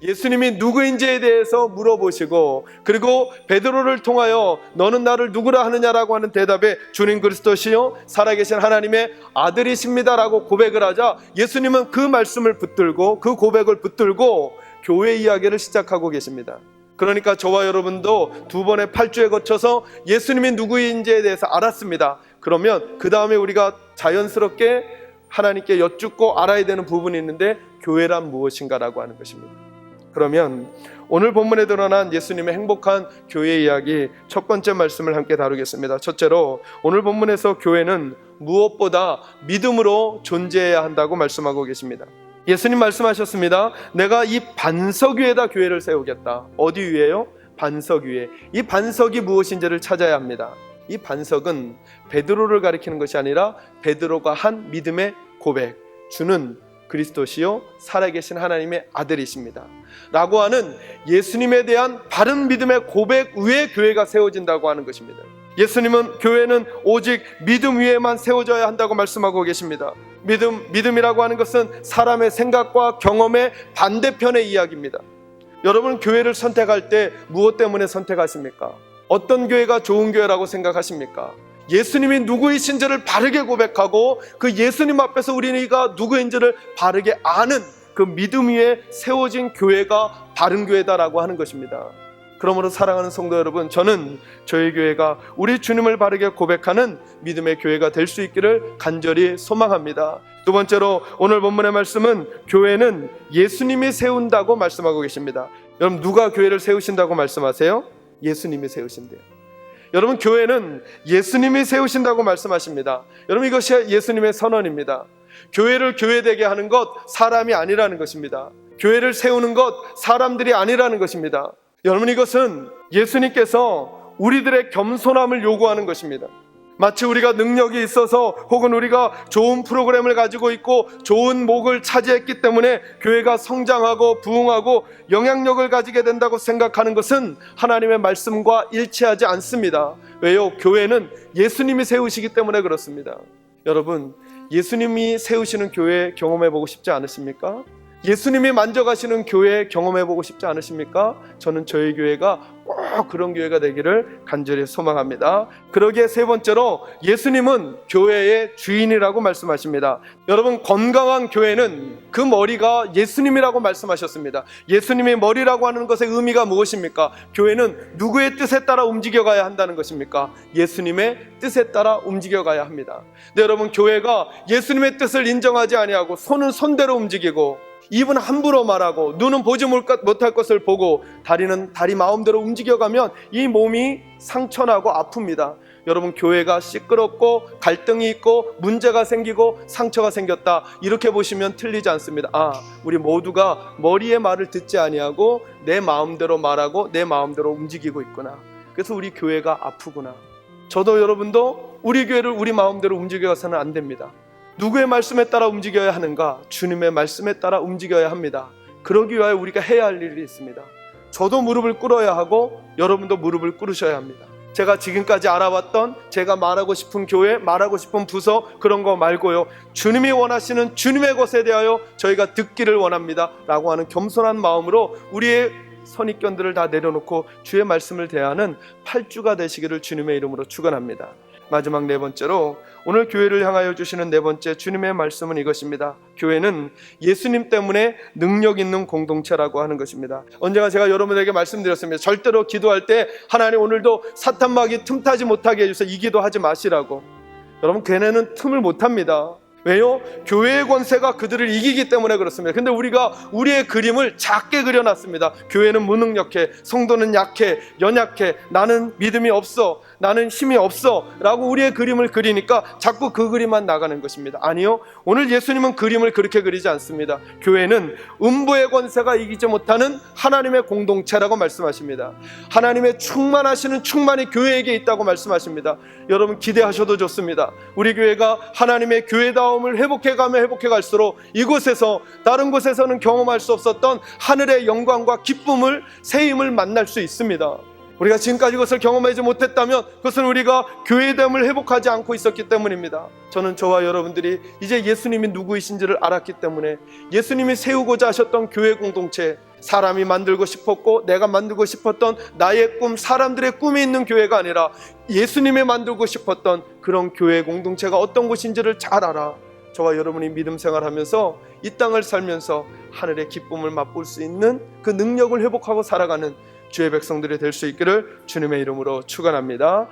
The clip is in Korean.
예수님이 누구인지에 대해서 물어보시고, 그리고 베드로를 통하여 너는 나를 누구라 하느냐라고 하는 대답에 주님 그리스도시요 살아계신 하나님의 아들이십니다라고 고백을 하자, 예수님은 그 말씀을 붙들고 그 고백을 붙들고 교회 이야기를 시작하고 계십니다. 그러니까 저와 여러분도 두 번의 8주에 거쳐서 예수님이 누구인지에 대해서 알았습니다. 그러면 그 다음에 우리가 자연스럽게 하나님께 여쭙고 알아야 되는 부분이 있는데, 교회란 무엇인가라고 하는 것입니다. 그러면 오늘 본문에 드러난 예수님의 행복한 교회 이야기 첫 번째 말씀을 함께 다루겠습니다. 첫째로 오늘 본문에서 교회는 무엇보다 믿음으로 존재해야 한다고 말씀하고 계십니다. 예수님 말씀하셨습니다. 내가 이 반석 위에다 교회를 세우겠다. 어디 위에요? 반석 위에. 이 반석이 무엇인지를 찾아야 합니다. 이 반석은 베드로를 가리키는 것이 아니라 베드로가 한 믿음의 고백, 주는 그리스도시요 살아계신 하나님의 아들이십니다 라고 하는 예수님에 대한 바른 믿음의 고백 위에 교회가 세워진다고 하는 것입니다. 예수님은 교회는 오직 믿음 위에만 세워져야 한다고 말씀하고 계십니다. 믿음이라고 하는 것은 사람의 생각과 경험의 반대편의 이야기입니다. 여러분, 교회를 선택할 때 무엇 때문에 선택하십니까? 어떤 교회가 좋은 교회라고 생각하십니까? 예수님이 누구이신지를 바르게 고백하고 그 예수님 앞에서 우리가 누구인지를 바르게 아는 그 믿음 위에 세워진 교회가 바른 교회다라고 하는 것입니다. 그러므로 사랑하는 성도 여러분, 저는 저희 교회가 우리 주님을 바르게 고백하는 믿음의 교회가 될 수 있기를 간절히 소망합니다. 두 번째로 오늘 본문의 말씀은 교회는 예수님이 세운다고 말씀하고 계십니다. 여러분, 누가 교회를 세우신다고 말씀하세요? 예수님이 세우신대요. 여러분, 교회는 예수님이 세우신다고 말씀하십니다. 여러분, 이것이 예수님의 선언입니다. 교회를 교회되게 하는 것 사람이 아니라는 것입니다. 교회를 세우는 것 사람들이 아니라는 것입니다. 여러분, 이것은 예수님께서 우리들의 겸손함을 요구하는 것입니다. 마치 우리가 능력이 있어서 혹은 우리가 좋은 프로그램을 가지고 있고 좋은 목을 차지했기 때문에 교회가 성장하고 부흥하고 영향력을 가지게 된다고 생각하는 것은 하나님의 말씀과 일치하지 않습니다. 왜요? 교회는 예수님이 세우시기 때문에 그렇습니다. 여러분, 예수님이 세우시는 교회 경험해보고 싶지 않으십니까? 예수님이 만져가시는 교회 경험해보고 싶지 않으십니까? 저는 저희 교회가 꼭 그런 교회가 되기를 간절히 소망합니다. 그러기에 세 번째로 예수님은 교회의 주인이라고 말씀하십니다. 여러분, 건강한 교회는 그 머리가 예수님이라고 말씀하셨습니다. 예수님의 머리라고 하는 것의 의미가 무엇입니까? 교회는 누구의 뜻에 따라 움직여가야 한다는 것입니까? 예수님의 뜻에 따라 움직여가야 합니다. 근데 여러분, 교회가 예수님의 뜻을 인정하지 아니하고 손은 손대로 움직이고 입은 함부로 말하고 눈은 보지 못할 것을 보고 다리는 다리 마음대로 움직여가면 이 몸이 상처나고 아픕니다. 여러분, 교회가 시끄럽고 갈등이 있고 문제가 생기고 상처가 생겼다, 이렇게 보시면 틀리지 않습니다. 우리 모두가 머리의 말을 듣지 아니하고 내 마음대로 말하고 내 마음대로 움직이고 있구나. 그래서 우리 교회가 아프구나. 저도 여러분도 우리 교회를 우리 마음대로 움직여서는 안 됩니다. 누구의 말씀에 따라 움직여야 하는가? 주님의 말씀에 따라 움직여야 합니다. 그러기 위하여 우리가 해야 할 일이 있습니다. 저도 무릎을 꿇어야 하고 여러분도 무릎을 꿇으셔야 합니다. 제가 지금까지 알아왔던 제가 말하고 싶은 교회, 말하고 싶은 부서, 그런 거 말고요, 주님이 원하시는 주님의 것에 대하여 저희가 듣기를 원합니다 라고 하는 겸손한 마음으로 우리의 선입견들을 다 내려놓고 주의 말씀을 대하는 8주가 되시기를 주님의 이름으로 축원합니다. 마지막 네 번째로 오늘 교회를 향하여 주시는 네 번째 주님의 말씀은 이것입니다. 교회는 예수님 때문에 능력 있는 공동체라고 하는 것입니다. 언젠가 제가 여러분에게 말씀드렸습니다. 절대로 기도할 때 하나님 오늘도 사탄마귀 틈타지 못하게 해주세요, 이 기도하지 마시라고. 여러분, 걔네는 틈을 못합니다. 왜요? 교회의 권세가 그들을 이기기 때문에 그렇습니다. 근데 우리가 우리의 그림을 작게 그려놨습니다. 교회는 무능력해, 성도는 약해, 연약해, 나는 믿음이 없어, 나는 힘이 없어 라고 우리의 그림을 그리니까 자꾸 그 그림만 나가는 것입니다. 아니요, 오늘 예수님은 그림을 그렇게 그리지 않습니다. 교회는 음부의 권세가 이기지 못하는 하나님의 공동체라고 말씀하십니다. 하나님의 충만하시는 충만이 교회에게 있다고 말씀하십니다. 여러분, 기대하셔도 좋습니다. 우리 교회가 하나님의 교회다움을 회복해가면 회복해갈수록 이곳에서 다른 곳에서는 경험할 수 없었던 하늘의 영광과 기쁨을, 새 힘을 만날 수 있습니다. 우리가 지금까지 그것을 경험하지 못했다면 그것은 우리가 교회됨을 회복하지 않고 있었기 때문입니다. 저는 저와 여러분들이 이제 예수님이 누구이신지를 알았기 때문에 예수님이 세우고자 하셨던 교회 공동체, 사람이 만들고 싶었고 내가 만들고 싶었던 나의 꿈, 사람들의 꿈이 있는 교회가 아니라 예수님이 만들고 싶었던 그런 교회 공동체가 어떤 곳인지를 잘 알아 저와 여러분이 믿음 생활하면서 이 땅을 살면서 하늘의 기쁨을 맛볼 수 있는 그 능력을 회복하고 살아가는 주의 백성들이 될 수 있기를 주님의 이름으로 축원합니다.